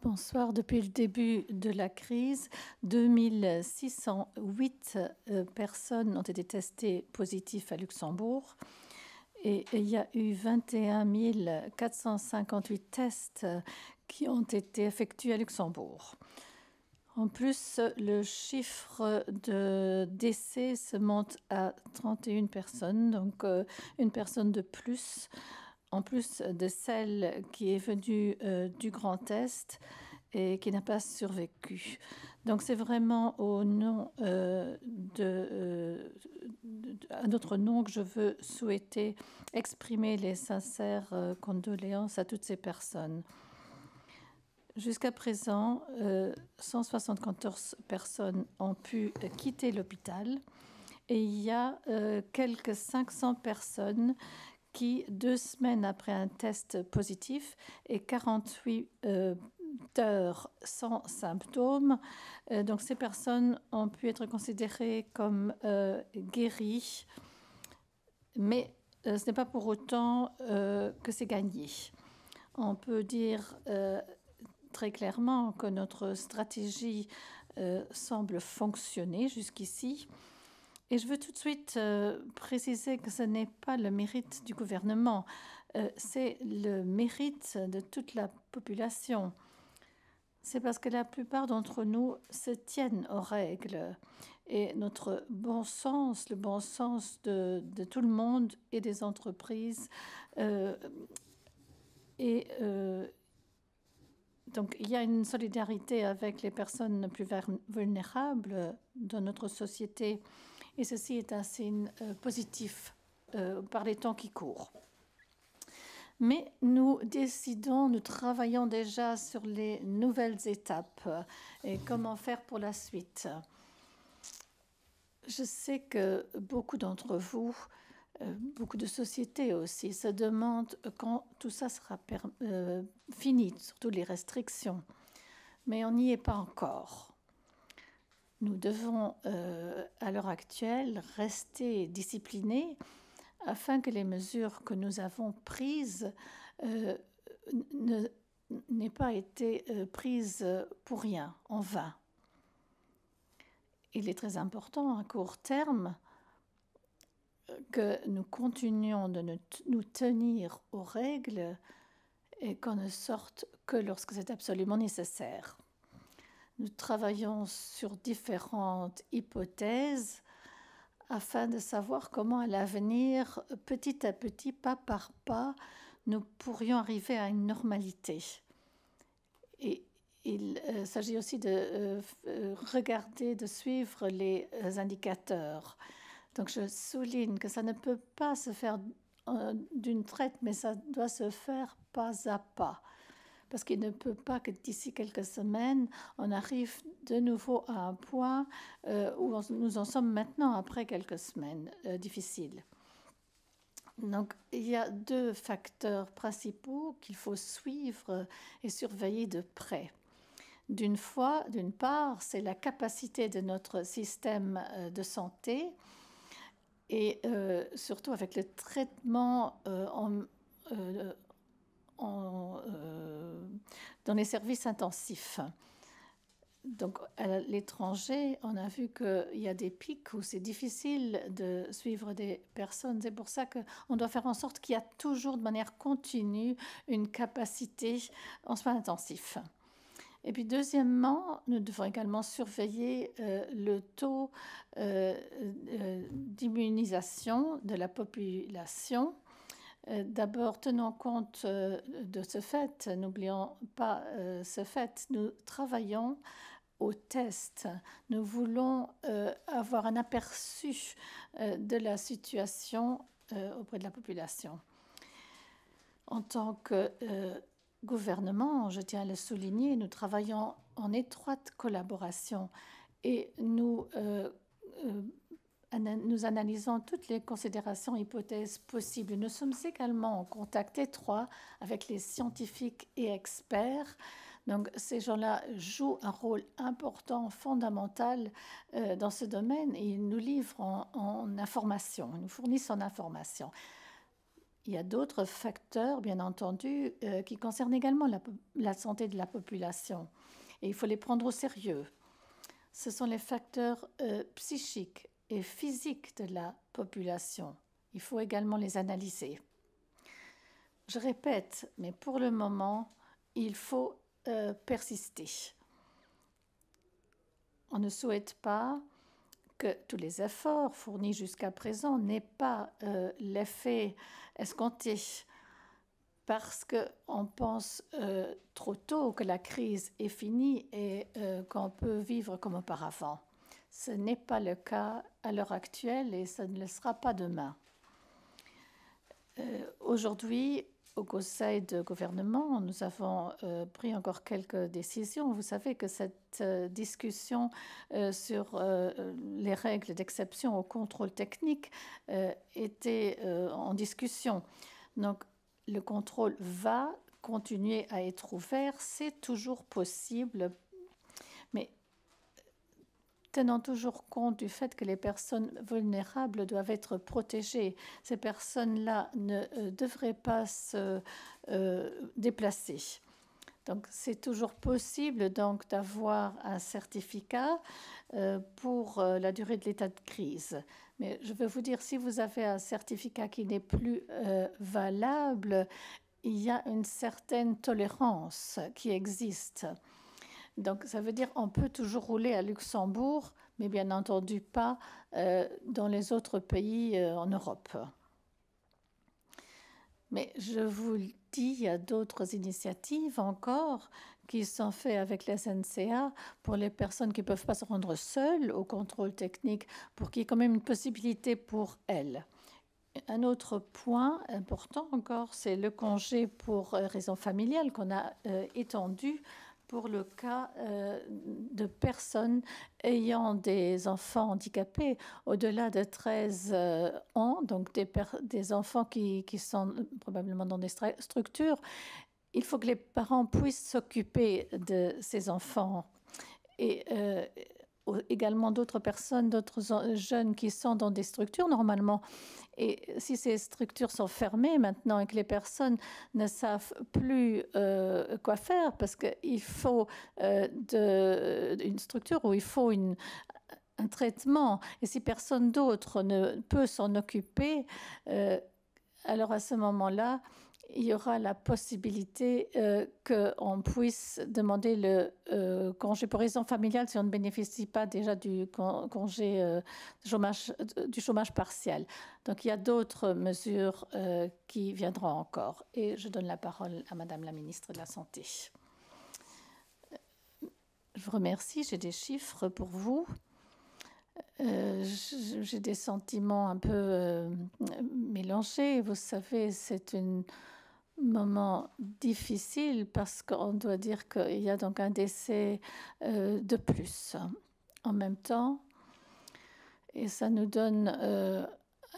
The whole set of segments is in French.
Bonsoir. Depuis le début de la crise, 2608 personnes ont été testées positives à Luxembourg et il y a eu 21 458 tests qui ont été effectués à Luxembourg. En plus, le chiffre de décès se monte à 31 personnes, donc une personne de plus, en plus de celle qui est venue du Grand Est et qui n'a pas survécu. Donc c'est vraiment au nom à notre nom que je veux souhaiter exprimer les sincères condoléances à toutes ces personnes. Jusqu'à présent, 174 personnes ont pu quitter l'hôpital et il y a quelques 500 personnes qui, 2 semaines après un test positif et 48 heures sans symptômes, donc ces personnes ont pu être considérées comme guéries, mais ce n'est pas pour autant que c'est gagné. On peut dire très clairement que notre stratégie semble fonctionner jusqu'ici. Et je veux tout de suite préciser que ce n'est pas le mérite du gouvernement, c'est le mérite de toute la population. C'est parce que la plupart d'entre nous se tiennent aux règles. Et notre bon sens, le bon sens de tout le monde et des entreprises, donc il y a une solidarité avec les personnes plus vulnérables dans notre société. Et ceci est un signe positif par les temps qui courent. Mais nous travaillons déjà sur les nouvelles étapes et comment faire pour la suite. Je sais que beaucoup d'entre vous, beaucoup de sociétés aussi, se demandent quand tout ça sera fini, surtout les restrictions. Mais on n'y est pas encore. Nous devons, à l'heure actuelle, rester disciplinés afin que les mesures que nous avons prises n'aient pas été prises pour rien, en vain. Il est très important, à court terme, que nous continuions de nous tenir aux règles et qu'on ne sorte que lorsque c'est absolument nécessaire. Nous travaillons sur différentes hypothèses afin de savoir comment à l'avenir, petit à petit, pas par pas, nous pourrions arriver à une normalité. Et il s'agit aussi de regarder, de suivre les indicateurs. Donc je souligne que ça ne peut pas se faire d'une traite, mais ça doit se faire pas à pas. Parce qu'il ne peut pas que d'ici quelques semaines, on arrive de nouveau à un point où nous en sommes maintenant après quelques semaines difficiles. Donc, il y a 2 facteurs principaux qu'il faut suivre et surveiller de près. D'une part, c'est la capacité de notre système de santé et surtout avec le traitement dans les services intensifs. Donc, à l'étranger, on a vu qu'il y a des pics où c'est difficile de suivre des personnes. C'est pour ça qu'on doit faire en sorte qu'il y a toujours de manière continue une capacité en soins intensifs. Et puis, deuxièmement, nous devons également surveiller le taux d'immunisation de la population. D'abord, tenons compte de ce fait, n'oublions pas ce fait, nous travaillons au test. Nous voulons avoir un aperçu de la situation auprès de la population. En tant que gouvernement, je tiens à le souligner, nous travaillons en étroite collaboration et nous analysons toutes les considérations et hypothèses possibles. Nous sommes également en contact étroit avec les scientifiques et experts. Donc, ces gens-là jouent un rôle important, fondamental dans ce domaine et ils nous livrent en information, ils nous fournissent en information. Il y a d'autres facteurs, bien entendu, qui concernent également la santé de la population. Et il faut les prendre au sérieux. Ce sont les facteurs psychiques et physiques de la population. Il faut également les analyser. Je répète, mais pour le moment, il faut persister. On ne souhaite pas que tous les efforts fournis jusqu'à présent n'aient pas l'effet escompté parce qu'on pense trop tôt que la crise est finie et qu'on peut vivre comme auparavant. Ce n'est pas le cas à l'heure actuelle et ça ne le sera pas demain. Aujourd'hui, au Conseil de gouvernement, nous avons pris encore quelques décisions. Vous savez que cette discussion sur les règles d'exception au contrôle technique était en discussion. Donc, le contrôle va continuer à être ouvert, c'est toujours possible, mais tenant toujours compte du fait que les personnes vulnérables doivent être protégées. Ces personnes-là ne devraient pas se déplacer. Donc, c'est toujours possible donc d'avoir un certificat pour la durée de l'état de crise. Mais je veux vous dire, si vous avez un certificat qui n'est plus valable, il y a une certaine tolérance qui existe. Donc, ça veut dire qu'on peut toujours rouler à Luxembourg, mais bien entendu pas dans les autres pays en Europe. Mais je vous le dis, il y a d'autres initiatives encore qui sont faites avec la SNCA pour les personnes qui ne peuvent pas se rendre seules au contrôle technique, pour qu'il y ait quand même une possibilité pour elles. Un autre point important encore, c'est le congé pour raison familiale qu'on a étendu pour le cas de personnes ayant des enfants handicapés au-delà de 13 ans, donc des enfants qui sont probablement dans des structures. Il faut que les parents puissent s'occuper de ces enfants. Et également d'autres personnes, d'autres jeunes qui sont dans des structures normalement. Et si ces structures sont fermées maintenant et que les personnes ne savent plus quoi faire, parce qu'il faut une structure où il faut un traitement, et si personne d'autre ne peut s'en occuper, alors à ce moment-là, il y aura la possibilité qu'on puisse demander le congé pour raison familiale si on ne bénéficie pas déjà du congé du chômage partiel. Donc il y a d'autres mesures qui viendront encore. Et je donne la parole à Madame la ministre de la Santé. Je vous remercie. J'ai des chiffres pour vous. J'ai des sentiments un peu mélangés. Vous savez, c'est un moment difficile parce qu'on doit dire qu'il y a donc un décès de plus en même temps. Et ça nous donne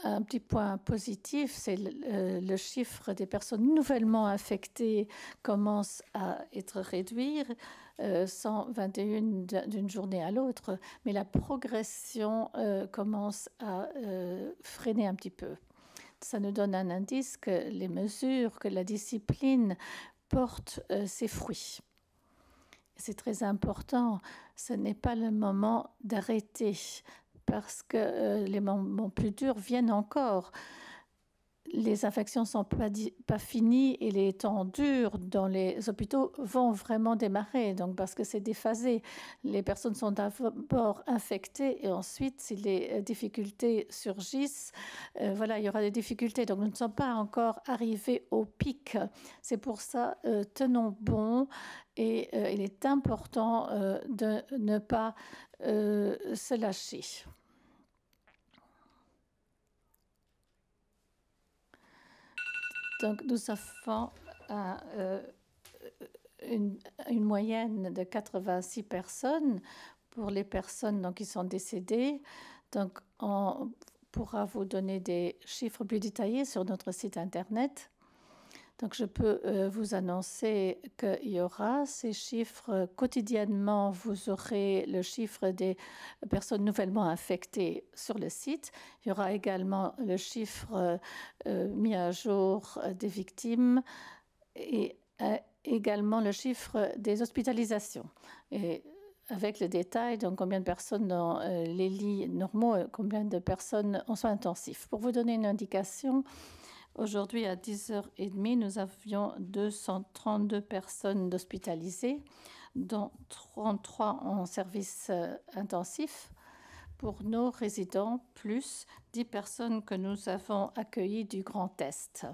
un petit point positif, c'est le chiffre des personnes nouvellement infectées commence à être réduit, 121 d'une journée à l'autre, mais la progression commence à freiner un petit peu. Ça nous donne un indice que les mesures, que la discipline porte ses fruits. C'est très important, ce n'est pas le moment d'arrêter, parce que les moments plus durs viennent encore. Les infections ne sont pas finies et les temps durs dans les hôpitaux vont vraiment démarrer. Donc, parce que c'est déphasé. Les personnes sont d'abord infectées et ensuite, si les difficultés surgissent, voilà, il y aura des difficultés. Donc, nous ne sommes pas encore arrivés au pic. C'est pour ça, tenons bon. Et il est important de ne pas se lâcher. Donc, nous avons une moyenne de 86 personnes pour les personnes donc, qui sont décédées. Donc, on pourra vous donner des chiffres plus détaillés sur notre site Internet. Donc, je peux vous annoncer qu'il y aura ces chiffres quotidiennement. Vous aurez le chiffre des personnes nouvellement infectées sur le site. Il y aura également le chiffre mis à jour des victimes et également le chiffre des hospitalisations. Et avec le détail, donc combien de personnes dans les lits normaux, combien de personnes en soins intensifs. Pour vous donner une indication, aujourd'hui à 10h30, nous avions 232 personnes hospitalisées, dont 33 en service intensif pour nos résidents, plus 10 personnes que nous avons accueillies du Grand Est,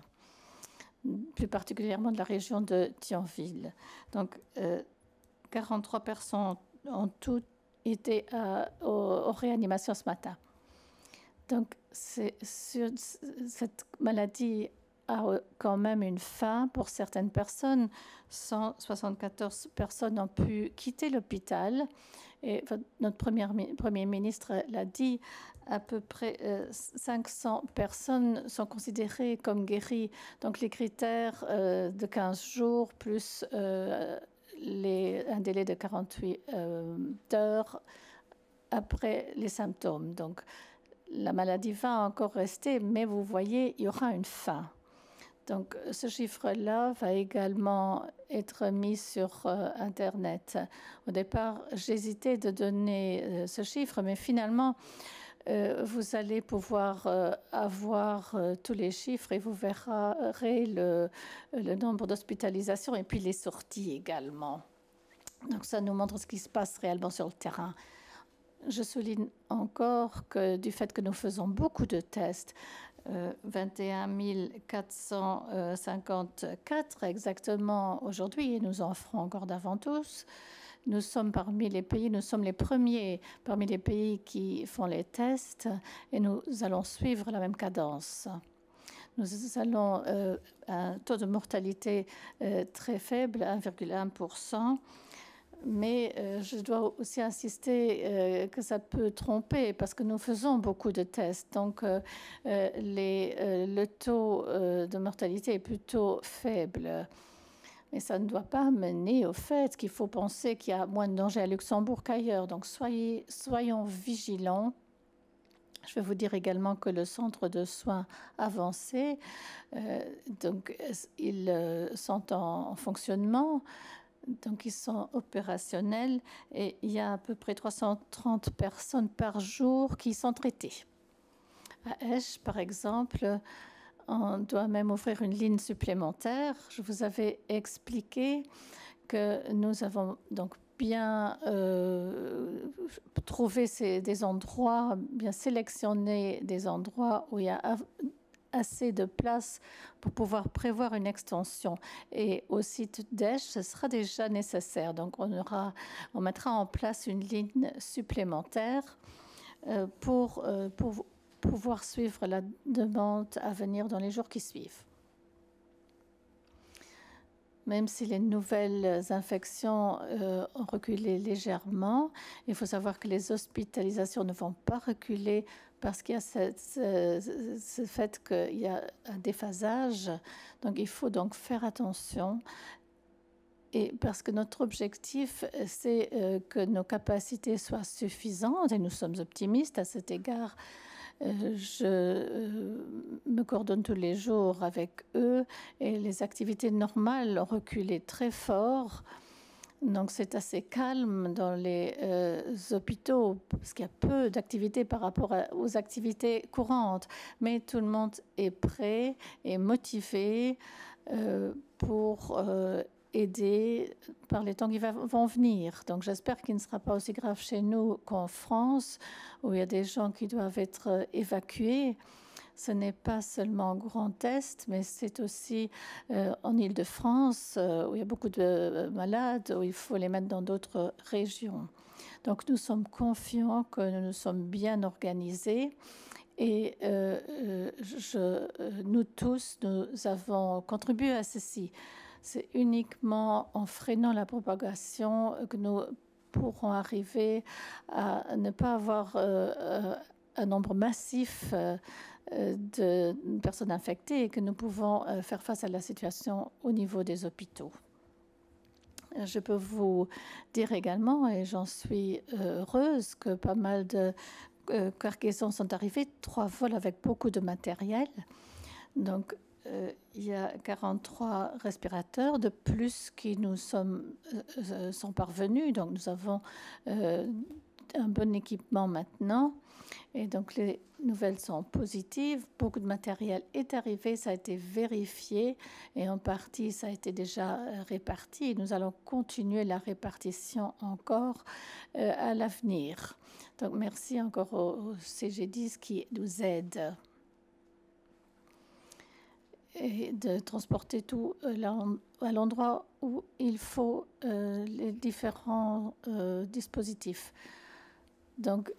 plus particulièrement de la région de Thionville. Donc, 43 personnes ont tout été aux réanimations ce matin. Donc, cette maladie a quand même une fin pour certaines personnes. 174 personnes ont pu quitter l'hôpital. Et notre Premier ministre l'a dit, à peu près 500 personnes sont considérées comme guéries. Donc, les critères de 15 jours plus un délai de 48 heures après les symptômes. Donc, la maladie va encore rester, mais vous voyez, il y aura une fin. Donc, ce chiffre-là va également être mis sur Internet. Au départ, j'hésitais de donner ce chiffre, mais finalement, vous allez pouvoir avoir tous les chiffres et vous verrez le nombre d'hospitalisations et puis les sorties également. Donc, ça nous montre ce qui se passe réellement sur le terrain. Je souligne encore que du fait que nous faisons beaucoup de tests, 21 454 exactement aujourd'hui, et nous en ferons encore davantage. Nous sommes parmi les pays, nous sommes les premiers parmi les pays qui font les tests, et nous allons suivre la même cadence. Nous allons un taux de mortalité très faible, 1,1%. Mais je dois aussi insister que ça peut tromper parce que nous faisons beaucoup de tests. Donc, le taux de mortalité est plutôt faible. Mais ça ne doit pas mener au fait qu'il faut penser qu'il y a moins de danger à Luxembourg qu'ailleurs. Donc, soyons vigilants. Je vais vous dire également que le centre de soins avancés, donc, ils sont en fonctionnement. Donc, ils sont opérationnels et il y a à peu près 330 personnes par jour qui sont traitées. À Esch, par exemple, on doit même ouvrir une ligne supplémentaire. Je vous avais expliqué que nous avons donc bien trouvé des endroits, bien sélectionné des endroits où il y a assez de place pour pouvoir prévoir une extension. Et au site d'Esch, ce sera déjà nécessaire. Donc, on mettra en place une ligne supplémentaire pour pouvoir suivre la demande à venir dans les jours qui suivent. Même si les nouvelles infections ont reculé légèrement, il faut savoir que les hospitalisations ne vont pas reculer parce qu'il y a ce fait qu'il y a un déphasage. Donc, il faut donc faire attention. Et parce que notre objectif, c'est que nos capacités soient suffisantes, et nous sommes optimistes à cet égard. Je me coordonne tous les jours avec eux et les activités normales ont reculé très fort. Donc, c'est assez calme dans les hôpitaux parce qu'il y a peu d'activités par rapport aux activités courantes. Mais tout le monde est prêt et motivé pour aider par les temps qui vont venir. Donc, j'espère qu'il ne sera pas aussi grave chez nous qu'en France, où il y a des gens qui doivent être évacués. Ce n'est pas seulement en Grand Est, mais c'est aussi en Île-de-France, où il y a beaucoup de malades, où il faut les mettre dans d'autres régions. Donc, nous sommes confiants que nous sommes bien organisés. Et nous tous, nous avons contribué à ceci. C'est uniquement en freinant la propagation que nous pourrons arriver à ne pas avoir un nombre massif de personnes infectées et que nous pouvons faire face à la situation au niveau des hôpitaux. Je peux vous dire également, et j'en suis heureuse, que pas mal de cargaisons sont arrivées, 3 vols avec beaucoup de matériel. Donc, il y a 43 respirateurs de plus qui nous sont parvenus. Donc, nous avons un bon équipement maintenant. Et donc, les nouvelles sont positives. Beaucoup de matériel est arrivé, ça a été vérifié et en partie, ça a été déjà réparti. Nous allons continuer la répartition encore à l'avenir. Donc, merci encore au CG10 qui nous aide et de transporter tout à l'endroit où il faut les différents dispositifs. Donc,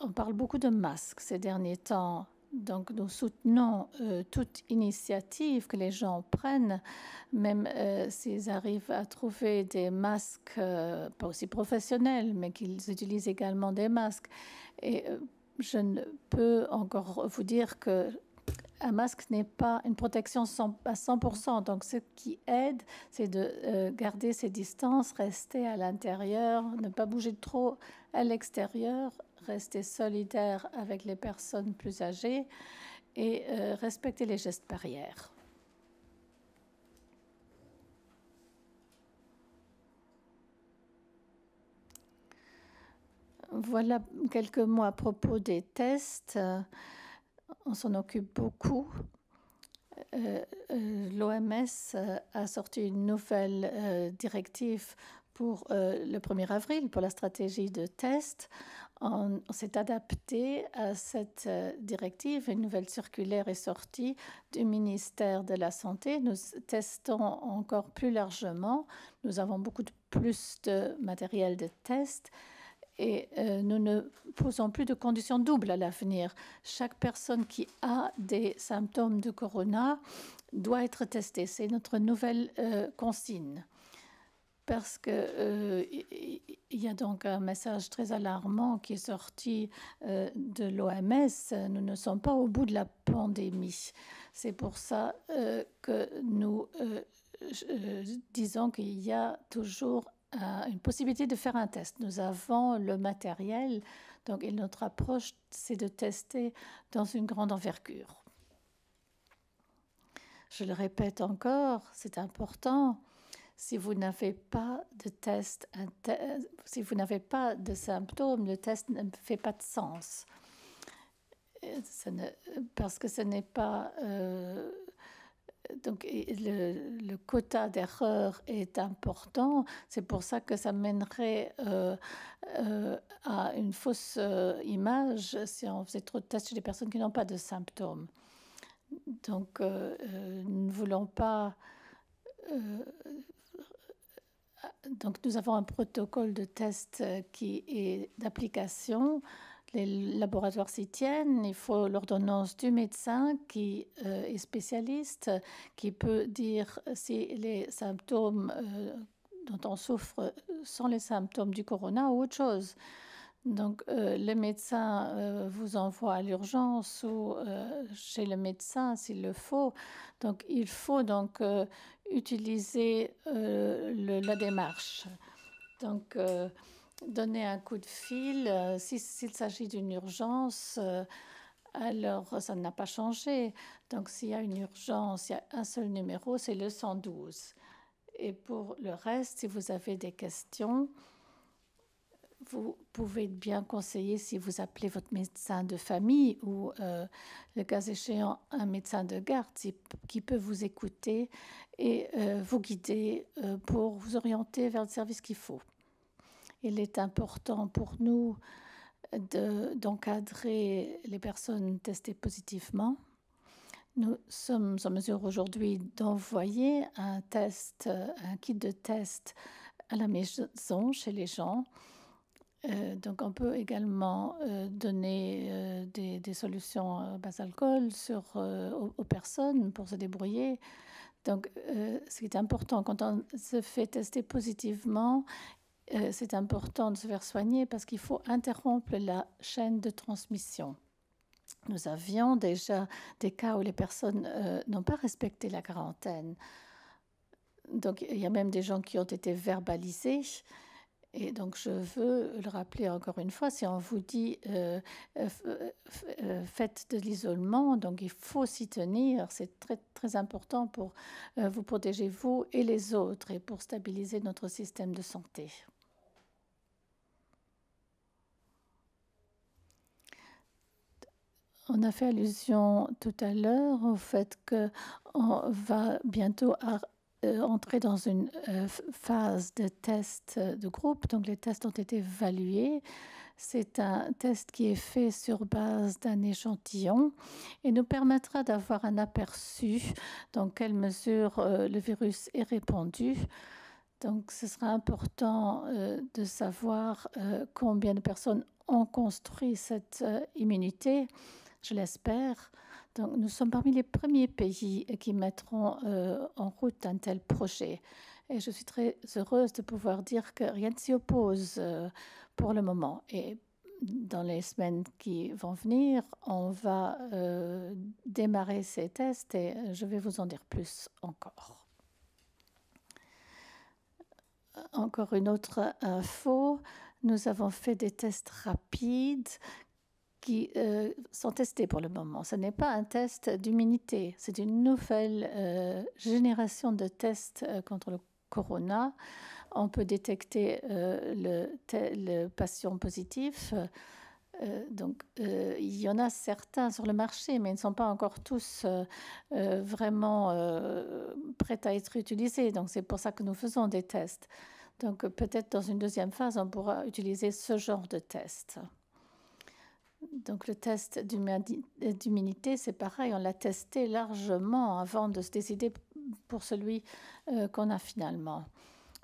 on parle beaucoup de masques ces derniers temps. Donc, nous soutenons toute initiative que les gens prennent, même s'ils arrivent à trouver des masques, pas aussi professionnels, mais qu'ils utilisent également des masques. Et je ne peux encore vous dire que un masque n'est pas une protection à 100%. Donc, ce qui aide, c'est de garder ses distances, rester à l'intérieur, ne pas bouger trop à l'extérieur, rester solidaire avec les personnes plus âgées et respecter les gestes barrières. Voilà quelques mots à propos des tests. On s'en occupe beaucoup. L'OMS a sorti une nouvelle directive pour le 1er avril pour la stratégie de test. On s'est adapté à cette directive. Une nouvelle circulaire est sortie du ministère de la Santé. Nous testons encore plus largement. Nous avons beaucoup plus de matériel de test. Et nous ne posons plus de conditions doubles à l'avenir. Chaque personne qui a des symptômes de corona doit être testée. C'est notre nouvelle consigne. Parce qu'il y a donc un message très alarmant qui est sorti de l'OMS. Nous ne sommes pas au bout de la pandémie. C'est pour ça que nous disons qu'il y a toujours une possibilité de faire un test. Nous avons le matériel, donc et notre approche, c'est de tester dans une grande envergure. Je le répète encore, c'est important. Si vous n'avez pas de test, si vous n'avez pas de symptômes, le test ne fait pas de sens. Parce que ce n'est pas... donc, le quota d'erreur est important. C'est pour ça que ça mènerait à une fausse image si on faisait trop de tests chez les personnes qui n'ont pas de symptômes. Donc, nous ne voulons pas... donc, nous avons un protocole de test qui est d'application. Les laboratoires s'y tiennent. Il faut l'ordonnance du médecin qui est spécialiste, qui peut dire si les symptômes dont on souffre sont les symptômes du corona ou autre chose. Donc, le médecin vous envoie à l'urgence ou chez le médecin s'il le faut. Donc, il faut donc utiliser la démarche. Donc, donner un coup de fil, s'il s'agit d'une urgence, alors ça n'a pas changé. Donc, s'il y a une urgence, il y a un seul numéro, c'est le 112. Et pour le reste, si vous avez des questions, vous pouvez être bien conseillé si vous appelez votre médecin de famille ou, le cas échéant, un médecin de garde qui peut vous écouter et vous guider pour vous orienter vers le service qu'il faut. Il est important pour nous d'encadrer les personnes testées positivement. Nous sommes en mesure aujourd'hui d'envoyer un kit de test à la maison chez les gens. Donc, on peut également donner des solutions à base d'alcool aux personnes pour se débrouiller. Donc, ce qui est important, quand on se fait tester positivement, c'est important de se faire soigner parce qu'il faut interrompre la chaîne de transmission. Nous avions déjà des cas où les personnes n'ont pas respecté la quarantaine. Donc, il y a même des gens qui ont été verbalisés. Et donc, je veux le rappeler encore une fois, si on vous dit faites de l'isolement, donc il faut s'y tenir. C'est très, très important pour vous protéger, vous et les autres, et pour stabiliser notre système de santé. On a fait allusion tout à l'heure au fait qu'on va bientôt entrer dans une phase de test de groupe. Donc les tests ont été évalués. C'est un test qui est fait sur base d'un échantillon et nous permettra d'avoir un aperçu dans quelle mesure le virus est répandu. Donc ce sera important de savoir combien de personnes ont construit cette immunité, je l'espère. Donc, nous sommes parmi les premiers pays qui mettront en route un tel projet. Et je suis très heureuse de pouvoir dire que rien ne s'y oppose pour le moment. Et dans les semaines qui vont venir, on va démarrer ces tests et je vais vous en dire plus encore. Encore une autre info, nous avons fait des tests rapides qui sont testés pour le moment. Ce n'est pas un test d'immunité, c'est une nouvelle génération de tests contre le corona. On peut détecter le patient positif. Donc, il y en a certains sur le marché, mais ils ne sont pas encore tous vraiment prêts à être utilisés. Donc, c'est pour ça que nous faisons des tests. Donc, peut-être dans une deuxième phase, on pourra utiliser ce genre de test. Donc, le test d'immunité, c'est pareil, on l'a testé largement avant de se décider pour celui qu'on a finalement.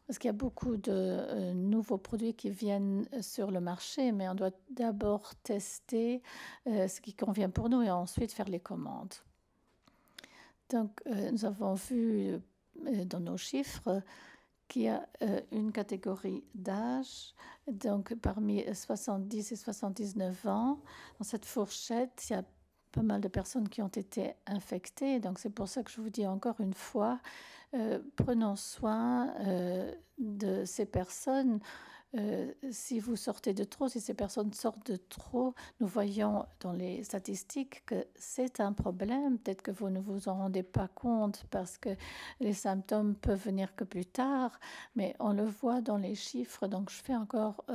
Parce qu'il y a beaucoup de nouveaux produits qui viennent sur le marché, mais on doit d'abord tester ce qui convient pour nous et ensuite faire les commandes. Donc, nous avons vu dans nos chiffres qu'il y a une catégorie d'âge, donc parmi 70 et 79 ans. Dans cette fourchette, il y a pas mal de personnes qui ont été infectées. Donc, c'est pour ça que je vous dis encore une fois, prenons soin de ces personnes. Si vous sortez de trop, si ces personnes sortent de trop, nous voyons dans les statistiques que c'est un problème. Peut-être que vous ne vous en rendez pas compte parce que les symptômes peuvent venir que plus tard, mais on le voit dans les chiffres. Donc, je fais encore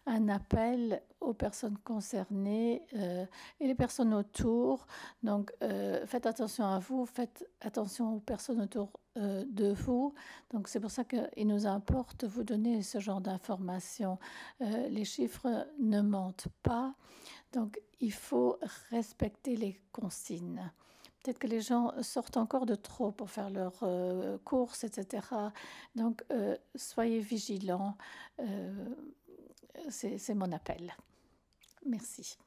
un appel aux personnes concernées et les personnes autour. Donc, faites attention à vous, faites attention aux personnes autour de vous. Donc, c'est pour ça qu'il nous importe vous donner ce genre d'informations. Les chiffres ne mentent pas. Donc, il faut respecter les consignes. Peut-être que les gens sortent encore de trop pour faire leurs courses, etc. Donc, soyez vigilants. C'est mon appel. Merci.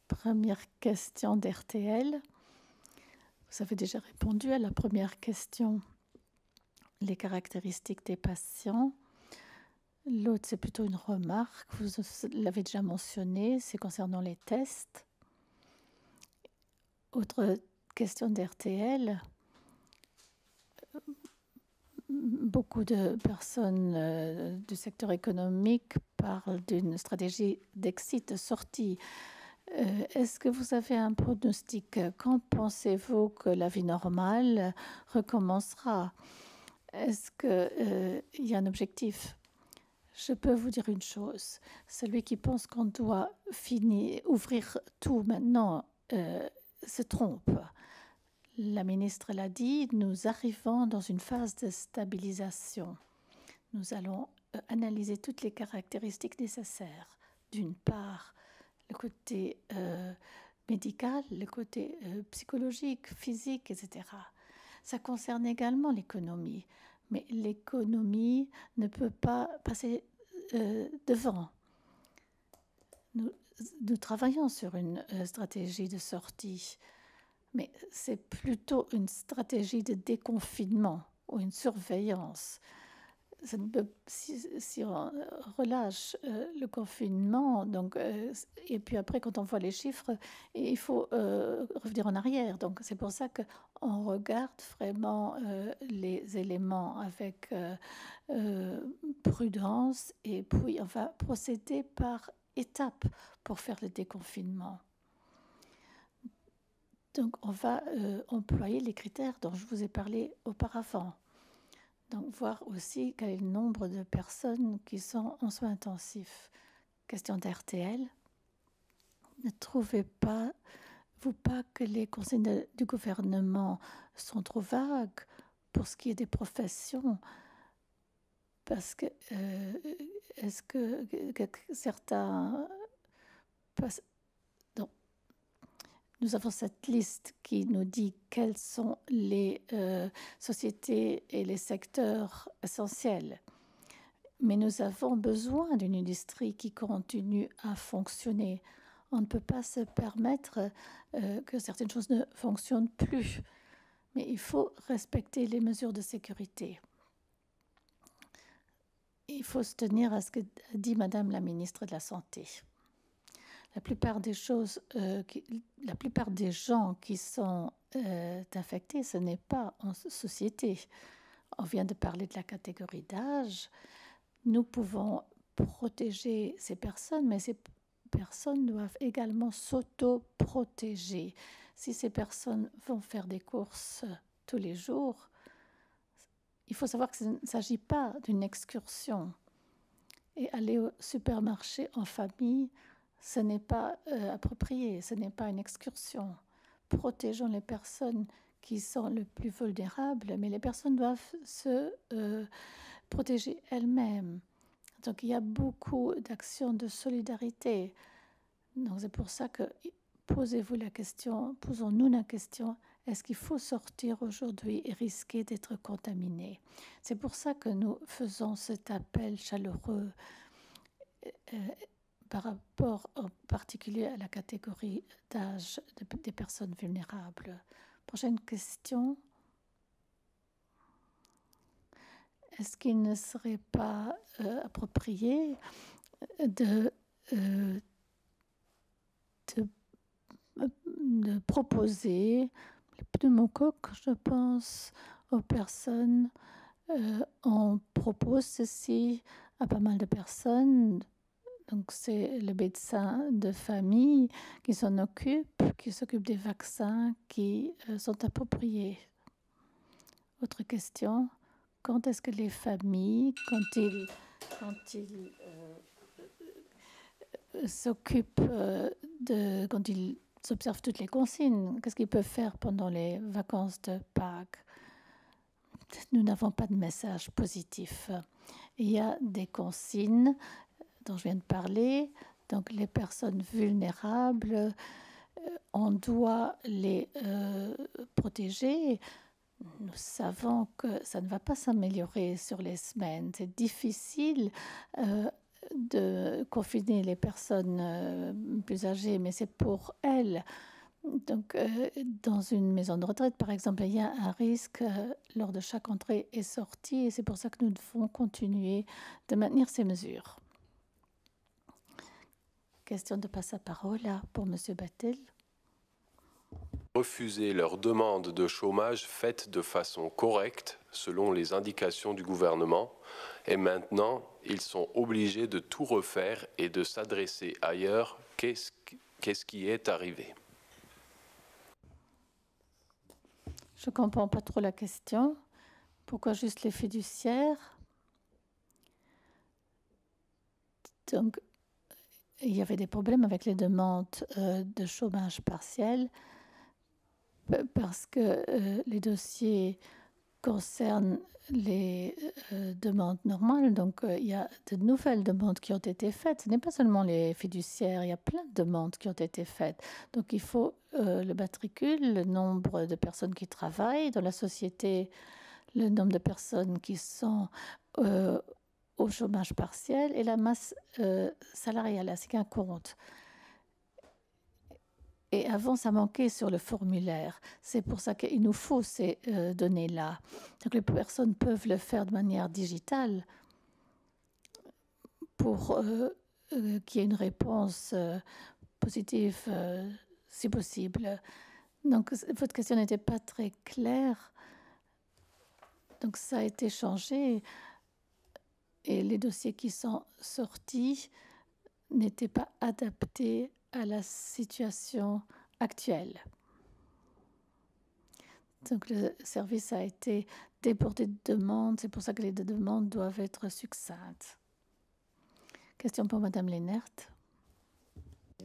Première question d'RTL. Vous avez déjà répondu à la première question, les caractéristiques des patients. L'autre, c'est plutôt une remarque. Vous l'avez déjà mentionné, c'est concernant les tests. Autre question d'RTL. Beaucoup de personnes du secteur économique parlent d'une stratégie d'exit, de sortie. Est-ce que vous avez un pronostic? Quand pensez-vous que la vie normale recommencera? Est-ce qu'il y a un objectif? Je peux vous dire une chose. Celui qui pense qu'on doit ouvrir tout maintenant se trompe. La ministre l'a dit, nous arrivons dans une phase de stabilisation. Nous allons analyser toutes les caractéristiques nécessaires. D'une part, le côté médical, le côté psychologique, physique, etc. Ça concerne également l'économie, mais l'économie ne peut pas passer devant. Nous travaillons sur une stratégie de sortie, mais c'est plutôt une stratégie de déconfinement ou une surveillance. si on relâche le confinement, donc, et puis après, quand on voit les chiffres, il faut revenir en arrière. Donc, c'est pour ça qu'on regarde vraiment les éléments avec prudence, et puis on va procéder par étapes pour faire le déconfinement. Donc, on va employer les critères dont je vous ai parlé auparavant. Donc, voir aussi quel est le nombre de personnes qui sont en soins intensifs. Question d'RTL. Ne trouvez pas, vous pas que les consignes du gouvernement sont trop vagues pour ce qui est des professions? Parce que, est-ce que certains... Donc, nous avons cette liste qui nous dit quelles sont les sociétés et les secteurs essentiels. Mais nous avons besoin d'une industrie qui continue à fonctionner. On ne peut pas se permettre que certaines choses ne fonctionnent plus. Mais il faut respecter les mesures de sécurité. Il faut se tenir à ce que dit Madame la ministre de la Santé. La plupart des choses, la plupart des gens qui sont infectés, ce n'est pas en société. On vient de parler de la catégorie d'âge. Nous pouvons protéger ces personnes, mais ces personnes doivent également s'auto-protéger. Si ces personnes vont faire des courses tous les jours, il faut savoir que ça ne s'agit pas d'une excursion. Et aller au supermarché en famille, ce n'est pas approprié, ce n'est pas une excursion. Protégeons les personnes qui sont les plus vulnérables, mais les personnes doivent se protéger elles-mêmes. Donc il y a beaucoup d'actions de solidarité. Donc c'est pour ça que posez-vous la question, posons-nous la question, est-ce qu'il faut sortir aujourd'hui et risquer d'être contaminé? C'est pour ça que nous faisons cet appel chaleureux par rapport en particulier à la catégorie d'âge des personnes vulnérables. Prochaine question. Est-ce qu'il ne serait pas approprié de proposer les pneumocoques, je pense, aux personnes? On propose ceci à pas mal de personnes. Donc, c'est le médecin de famille qui s'en occupe, qui s'occupe des vaccins qui sont appropriés. Autre question. Quand est-ce que les familles, quand ils s'occupent quand ils observent toutes les consignes, qu'est-ce qu'ils peuvent faire pendant les vacances de Pâques? Nous n'avons pas de message positif. Il y a des consignes dont je viens de parler. Donc, les personnes vulnérables, on doit les protéger. Nous savons que ça ne va pas s'améliorer sur les semaines. C'est difficile de confiner les personnes plus âgées, mais c'est pour elles. Donc, dans une maison de retraite, par exemple, il y a un risque lors de chaque entrée et sortie, et c'est pour ça que nous devons continuer de maintenir ces mesures. Question de passe-parole pour M. Battel. Refuser leur demande de chômage faite de façon correcte selon les indications du gouvernement, et maintenant ils sont obligés de tout refaire et de s'adresser ailleurs. Qu'est-ce qui est arrivé? Je ne comprends pas trop la question. Pourquoi juste les fiduciaires? Donc, il y avait des problèmes avec les demandes de chômage partiel parce que les dossiers concernent les demandes normales. Donc, il y a de nouvelles demandes qui ont été faites. Ce n'est pas seulement les fiduciaires, il y a plein de demandes qui ont été faites. Donc, il faut le matricule, le nombre de personnes qui travaillent dans la société, le nombre de personnes qui sont au chômage partiel et la masse salariale, c'est qu'un compte. Et avant, ça manquait sur le formulaire. C'est pour ça qu'il nous faut ces données-là. Donc les personnes peuvent le faire de manière digitale pour qu'il y ait une réponse positive, si possible. Donc votre question n'était pas très claire. Donc ça a été changé. Et les dossiers qui sont sortis n'étaient pas adaptés à la situation actuelle. Donc le service a été débordé de demandes. C'est pour ça que les demandes doivent être succinctes. Question pour Madame Lehnert.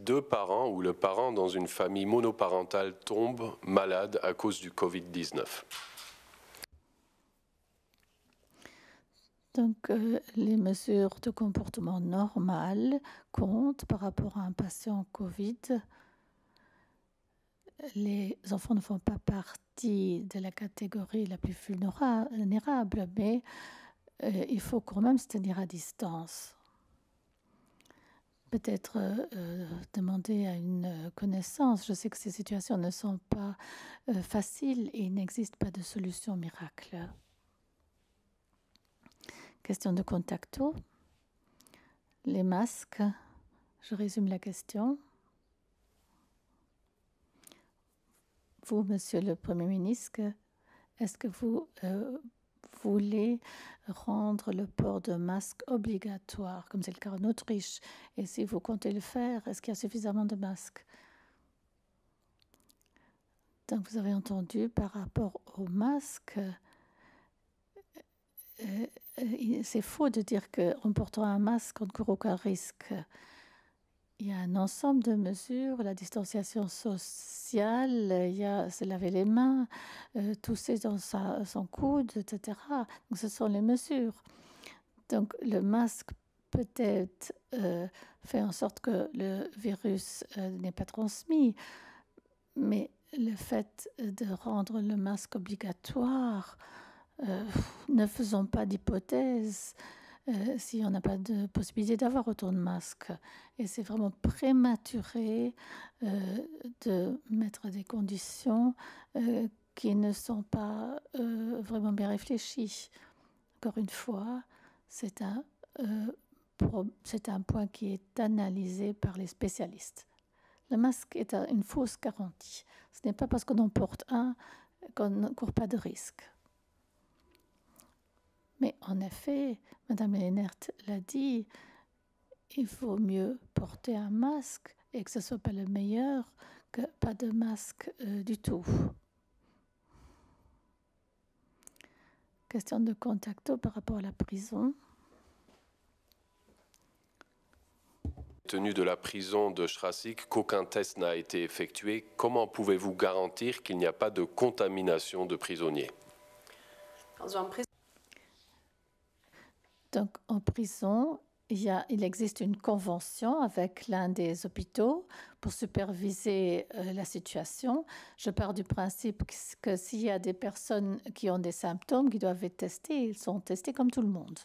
2 parents ou le parent dans une famille monoparentale tombe malade à cause du Covid-19. Donc, les mesures de comportement normal comptent par rapport à un patient Covid. Les enfants ne font pas partie de la catégorie la plus vulnérable, mais il faut quand même se tenir à distance. Peut-être demander à une connaissance. Je sais que ces situations ne sont pas faciles et il n'existe pas de solution miracle. Question de contacto. Les masques. Je résume la question. Vous, Monsieur le Premier ministre, est-ce que vous voulez rendre le port de masque obligatoire, comme c'est le cas en Autriche? Et si vous comptez le faire, est-ce qu'il y a suffisamment de masques? Donc, vous avez entendu par rapport aux masques, c'est faux de dire qu'en portant un masque, on ne court aucun risque. Il y a un ensemble de mesures, la distanciation sociale, il y a se laver les mains, tousser dans son coude, etc. Donc, ce sont les mesures. Donc, le masque peut-être fait en sorte que le virus n'est pas transmis, mais le fait de rendre le masque obligatoire, ne faisons pas d'hypothèse si on n'a pas de possibilité d'avoir autant de masques. Et c'est vraiment prématuré de mettre des conditions qui ne sont pas vraiment bien réfléchies. Encore une fois, c'est un point qui est analysé par les spécialistes. Le masque est une fausse garantie. Ce n'est pas parce qu'on en porte un qu'on ne court pas de risque. Mais en effet, Madame Lehnert l'a dit, il vaut mieux porter un masque et que ce ne soit pas le meilleur que pas de masque du tout. Question de contacto par rapport à la prison. Tenu de la prison de Strassig, qu'aucun test n'a été effectué, comment pouvez-vous garantir qu'il n'y a pas de contamination de prisonniers? Donc, en prison, il existe une convention avec l'un des hôpitaux pour superviser la situation. Je pars du principe que s'il y a des personnes qui ont des symptômes qui doivent être testés, ils sont testés comme tout le monde.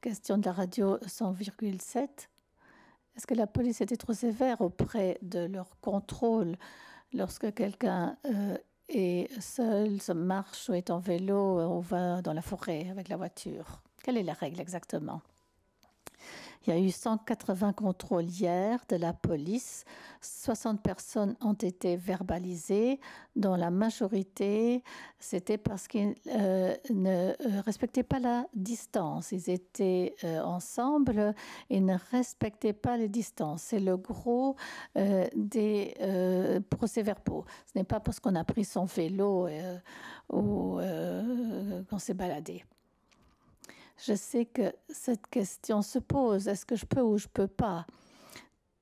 Question de la radio 100,7. Est-ce que la police était trop sévère auprès de leur contrôle lorsque quelqu'un est seul, se marche ou est en vélo ou va dans la forêt avec la voiture? Quelle est la règle exactement? Il y a eu 180 contrôles hier de la police. 60 personnes ont été verbalisées, dont la majorité, c'était parce qu'ils ne respectaient pas la distance. Ils étaient ensemble et ne respectaient pas les distances. C'est le gros des procès-verbaux. Ce n'est pas parce qu'on a pris son vélo ou qu'on s'est baladé. Je sais que cette question se pose, est-ce que je peux ou je ne peux pas?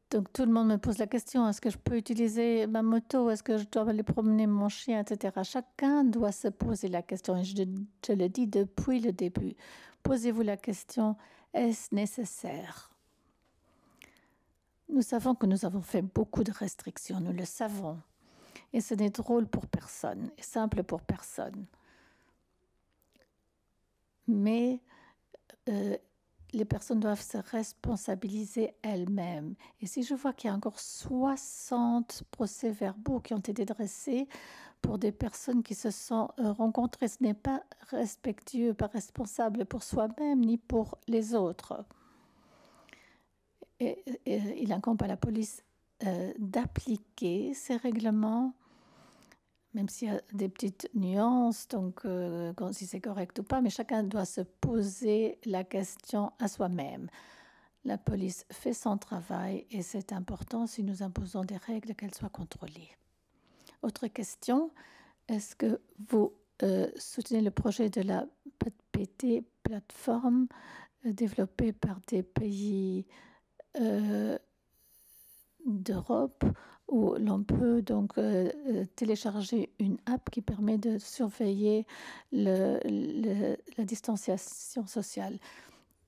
Donc tout le monde me pose la question, est-ce que je peux utiliser ma moto? Est-ce que je dois aller promener mon chien, etc. Chacun doit se poser la question, et je le dis depuis le début. Posez-vous la question, est-ce nécessaire? Nous savons que nous avons fait beaucoup de restrictions, nous le savons. Et ce n'est drôle pour personne, et simple pour personne. Mais les personnes doivent se responsabiliser elles-mêmes. Et si je vois qu'il y a encore 60 procès-verbaux qui ont été dressés pour des personnes qui se sont rencontrées, ce n'est pas respectueux, pas responsable pour soi-même ni pour les autres. Et il incombe à la police d'appliquer ces règlements, même s'il y a des petites nuances, donc si c'est correct ou pas, mais chacun doit se poser la question à soi-même. La police fait son travail et c'est important si nous imposons des règles qu'elles soient contrôlées. Autre question, est-ce que vous soutenez le projet de la PT plateforme développée par des pays d'Europe où l'on peut donc télécharger une app qui permet de surveiller la distanciation sociale.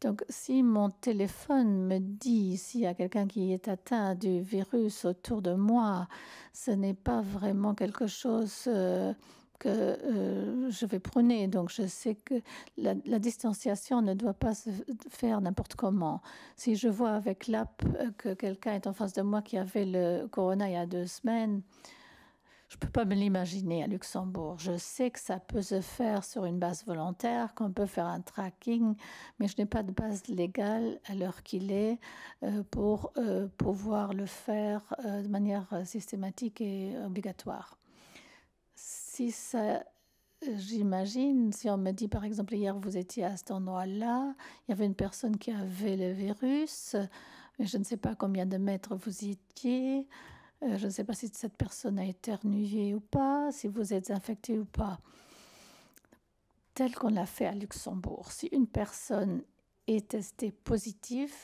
Donc, si mon téléphone me dit s'il y a quelqu'un qui est atteint du virus autour de moi, ce n'est pas vraiment quelque chose que je vais prôner. Donc, je sais que la distanciation ne doit pas se faire n'importe comment. Si je vois avec l'app que quelqu'un est en face de moi qui avait le corona il y a 2 semaines, je ne peux pas me l'imaginer à Luxembourg. Je sais que ça peut se faire sur une base volontaire, qu'on peut faire un tracking, mais je n'ai pas de base légale à l'heure qu'il est pour pouvoir le faire de manière systématique et obligatoire. Si ça, j'imagine, si on me dit par exemple hier vous étiez à cet endroit-là, il y avait une personne qui avait le virus, mais je ne sais pas combien de mètres vous y étiez. Je ne sais pas si cette personne a éternué ou pas, si vous êtes infecté ou pas. Tel qu'on l'a fait à Luxembourg. Si une personne est testée positive,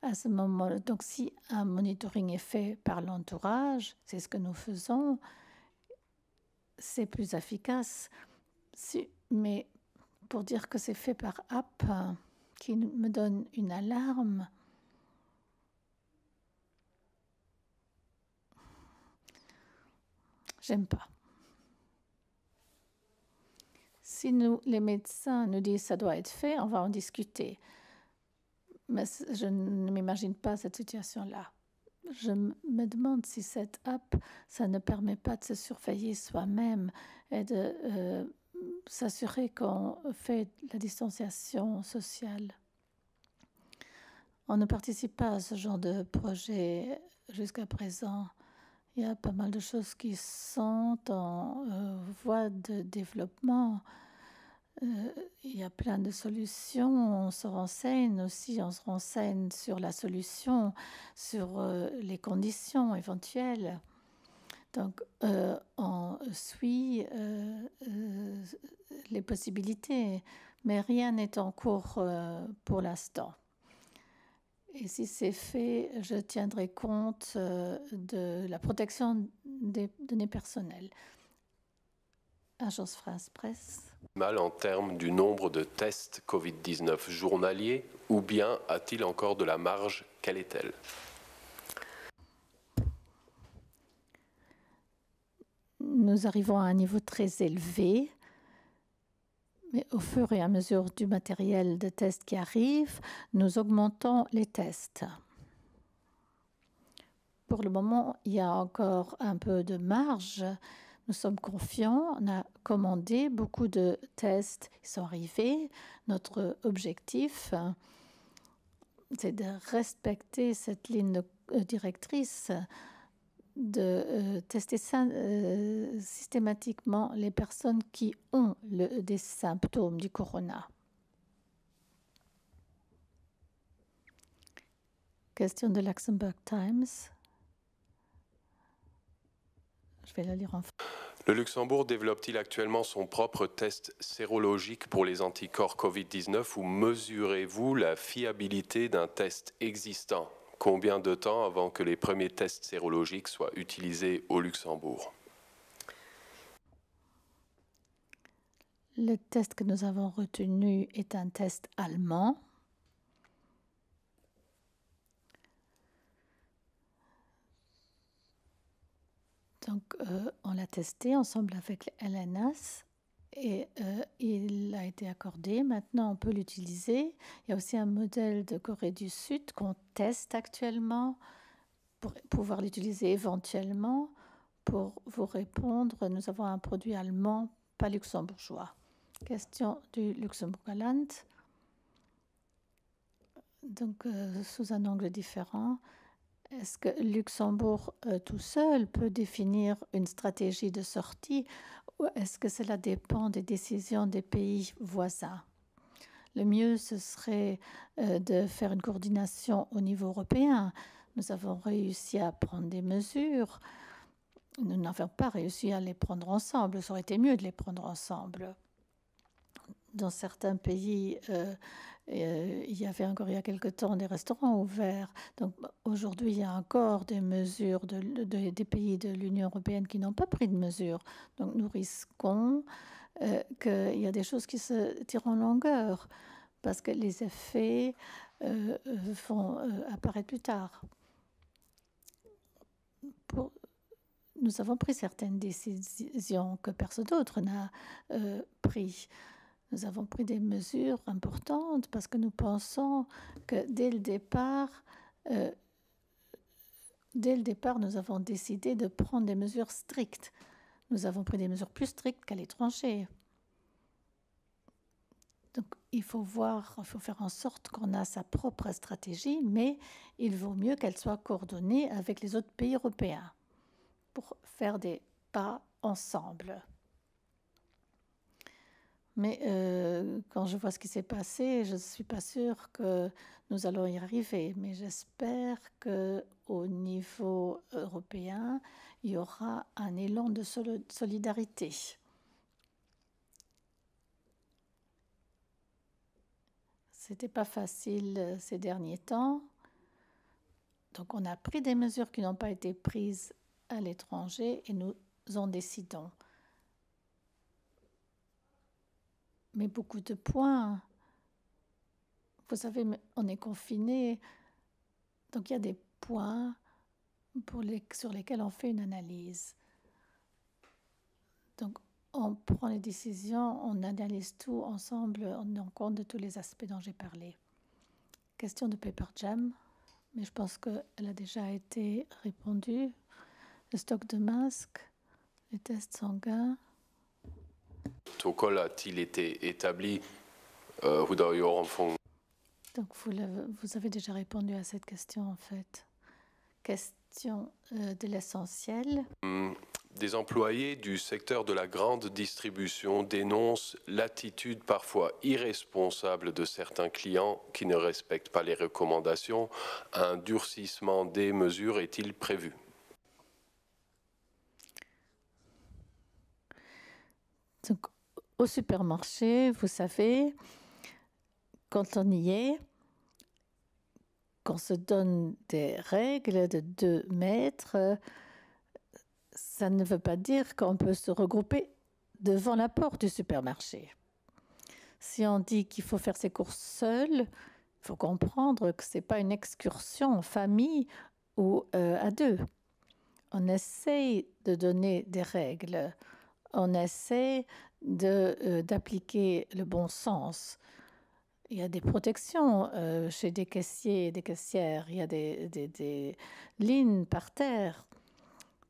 à ce moment-là, donc si un monitoring est fait par l'entourage, c'est ce que nous faisons, c'est plus efficace. Mais pour dire que c'est fait par app qui me donne une alarme, j'aime pas. Si les médecins nous disent que ça doit être fait, on va en discuter. Mais je ne m'imagine pas cette situation-là. Je me demande si cette app, ça ne permet pas de se surveiller soi-même et de s'assurer qu'on fait la distanciation sociale. On ne participe pas à ce genre de projet jusqu'à présent. Il y a pas mal de choses qui sont en voie de développement. Il y a plein de solutions. On se renseigne aussi, on se renseigne sur la solution, sur les conditions éventuelles. Donc, on suit les possibilités, mais rien n'est en cours pour l'instant. Et si c'est fait, je tiendrai compte de la protection des données personnelles. Agence France Presse. Mal en termes du nombre de tests Covid-19 journaliers, ou bien a-t-il encore de la marge? Quelle est-elle? Nous arrivons à un niveau très élevé, mais au fur et à mesure du matériel de tests qui arrive, nous augmentons les tests. Pour le moment, il y a encore un peu de marge. Nous sommes confiants, on a commandé beaucoup de tests, ils sont arrivés. Notre objectif, c'est de respecter cette ligne directrice, de tester systématiquement les personnes qui ont des symptômes du corona. Question de Luxembourg Times. Je vais la lire en français. Le Luxembourg développe-t-il actuellement son propre test sérologique pour les anticorps Covid-19 ou mesurez-vous la fiabilité d'un test existant? Combien de temps avant que les premiers tests sérologiques soient utilisés au Luxembourg? Le test que nous avons retenu est un test allemand. Donc, on l'a testé ensemble avec LNS et il a été accordé. Maintenant, on peut l'utiliser. Il y a aussi un modèle de Corée du Sud qu'on teste actuellement pour pouvoir l'utiliser éventuellement. Pour vous répondre, nous avons un produit allemand, pas luxembourgeois. Question du Luxembourgland. Donc, sous un angle différent, est-ce que Luxembourg tout seul peut définir une stratégie de sortie ou est-ce que cela dépend des décisions des pays voisins? Le mieux, ce serait de faire une coordination au niveau européen. Nous avons réussi à prendre des mesures. Nous n'avons pas réussi à les prendre ensemble. Ça aurait été mieux de les prendre ensemble. Dans certains pays, il y avait encore il y a quelque temps des restaurants ouverts. Donc aujourd'hui, il y a encore des mesures des pays de l'Union européenne qui n'ont pas pris de mesures. Donc nous risquons qu'il y a des choses qui se tirent en longueur parce que les effets vont apparaître plus tard. Nous avons pris certaines décisions que personne d'autre n'a prises. Nous avons pris des mesures importantes parce que nous pensons que dès le départ, nous avons décidé de prendre des mesures strictes. Nous avons pris des mesures plus strictes qu'à l'étranger. Donc, il faut faire en sorte qu'on a sa propre stratégie, mais il vaut mieux qu'elle soit coordonnée avec les autres pays européens pour faire des pas ensemble. Mais quand je vois ce qui s'est passé, je ne suis pas sûre que nous allons y arriver. Mais j'espère qu'au niveau européen, il y aura un élan de solidarité. Ce n'était pas facile ces derniers temps. Donc on a pris des mesures qui n'ont pas été prises à l'étranger et nous en décidons. Mais beaucoup de points, vous savez, on est confiné, donc il y a des points sur lesquels on fait une analyse. Donc on prend les décisions, on analyse tout ensemble, on tient compte de tous les aspects dont j'ai parlé. Question de Paper Jam, mais je pense qu'elle a déjà été répondue. Le stock de masques, les tests sanguins. Le protocole a-t-il été établi Donc vous avez déjà répondu à cette question en fait. Question de l'essentiel. Des employés du secteur de la grande distribution dénoncent l'attitude parfois irresponsable de certains clients qui ne respectent pas les recommandations. Un durcissement des mesures est-il prévu? Donc, au supermarché, vous savez, quand on y est, qu'on se donne des règles de 2 mètres, ça ne veut pas dire qu'on peut se regrouper devant la porte du supermarché. Si on dit qu'il faut faire ses courses seul, il faut comprendre que ce n'est pas une excursion en famille ou à 2. On essaye de donner des règles. On essaie d'appliquer le bon sens. Il y a des protections chez des caissiers et des caissières. Il y a des lignes par terre.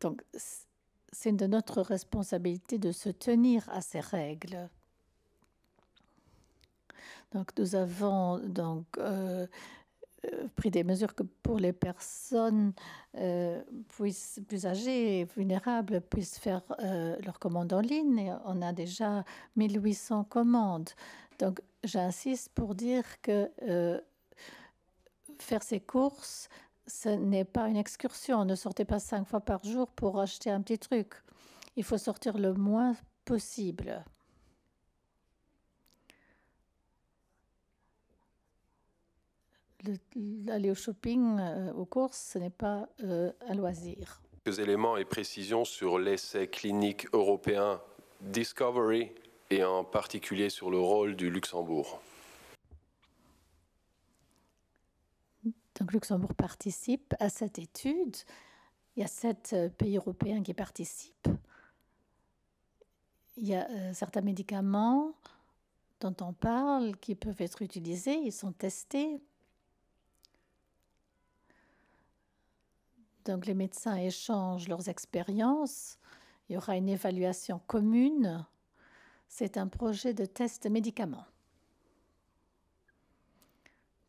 Donc, c'est de notre responsabilité de se tenir à ces règles. Donc, nous avons pris des mesures que pour les personnes plus âgées et vulnérables puissent faire leurs commandes en ligne. Et on a déjà 1800 commandes. Donc, j'insiste pour dire que faire ses courses, ce n'est pas une excursion. Ne sortez pas 5 fois par jour pour acheter un petit truc. Il faut sortir le moins possible. Aller au shopping, aux courses, ce n'est pas un loisir. Quelques éléments et précisions sur l'essai clinique européen Discovery et en particulier sur le rôle du Luxembourg. Donc Luxembourg participe à cette étude. Il y a 7 pays européens qui participent. Il y a certains médicaments dont on parle qui peuvent être utilisés, ils sont testés. Donc les médecins échangent leurs expériences, il y aura une évaluation commune. C'est un projet de test de médicaments.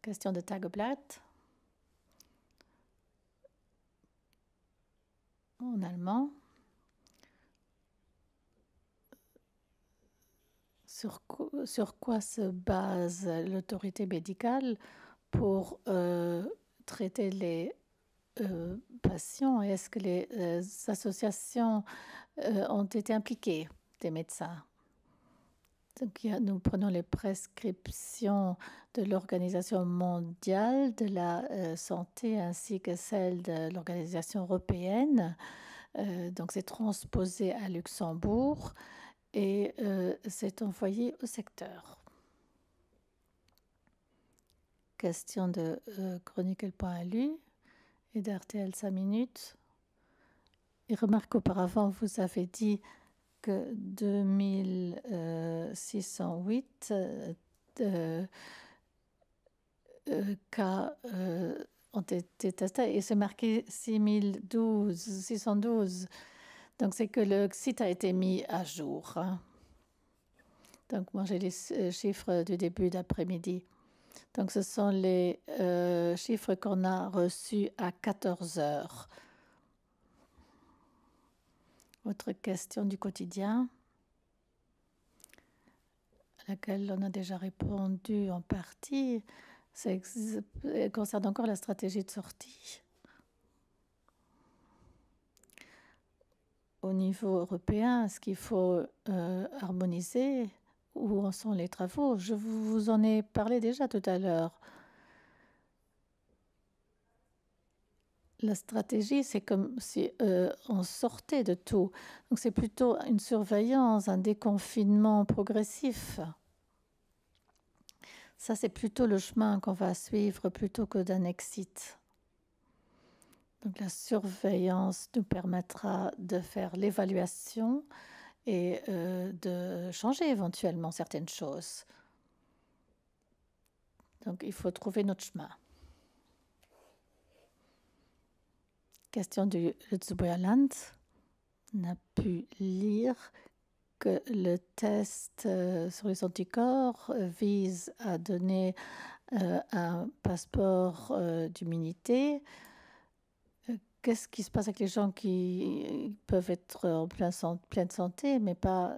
Question de Tageblatt. En allemand. Sur quoi se base l'autorité médicale pour traiter les patients? Est-ce que les associations ont été impliquées des médecins? Donc, nous prenons les prescriptions de l'Organisation mondiale de la santé ainsi que celles de l'Organisation européenne. Donc, c'est transposé à Luxembourg et c'est envoyé au secteur. Question de Chronicle.lu et d'RTL 5 minutes. Et remarque auparavant, vous avez dit que 2608 cas ont été testés et c'est marqué 612. Donc c'est que le site a été mis à jour. Donc moi j'ai les chiffres du début d'après-midi. Donc ce sont les chiffres qu'on a reçus à 14 heures. Autre question du quotidien, à laquelle on a déjà répondu en partie, concerne encore la stratégie de sortie. Au niveau européen, est-ce qu'il faut harmoniser? Où en sont les travaux? Je vous en ai parlé déjà tout à l'heure. La stratégie, c'est comme si on sortait de tout. Donc c'est plutôt une surveillance, un déconfinement progressif. Ça, c'est plutôt le chemin qu'on va suivre plutôt que d'un exit. Donc la surveillance nous permettra de faire l'évaluation et de changer éventuellement certaines choses. Donc il faut trouver notre chemin. Question du Lützburgerland. On a pu lire que le test sur les anticorps vise à donner un passeport d'immunité. Qu'est-ce qui se passe avec les gens qui peuvent être en pleine santé mais pas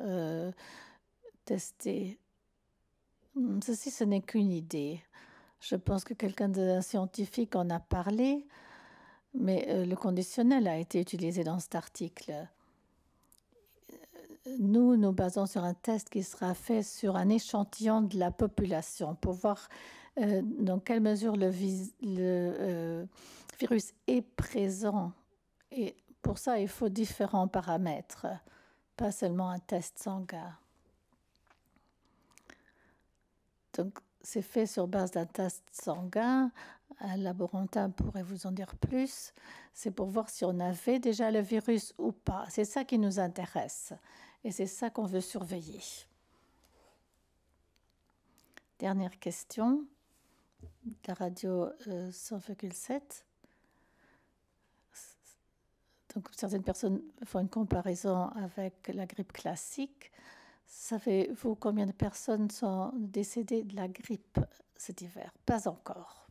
testés? Ceci, ce n'est qu'une idée. Je pense que quelqu'un de scientifique en a parlé, mais le conditionnel a été utilisé dans cet article. Nous nous basons sur un test qui sera fait sur un échantillon de la population pour voir dans quelle mesure le virus est présent. Et pour ça, il faut différents paramètres, pas seulement un test sanguin. Donc, c'est fait sur base d'un test sanguin. Un laborantin pourrait vous en dire plus. C'est pour voir si on avait déjà le virus ou pas. C'est ça qui nous intéresse. Et c'est ça qu'on veut surveiller. Dernière question. La radio 100,7. Donc, certaines personnes font une comparaison avec la grippe classique. Savez-vous combien de personnes sont décédées de la grippe cet hiver? Pas encore.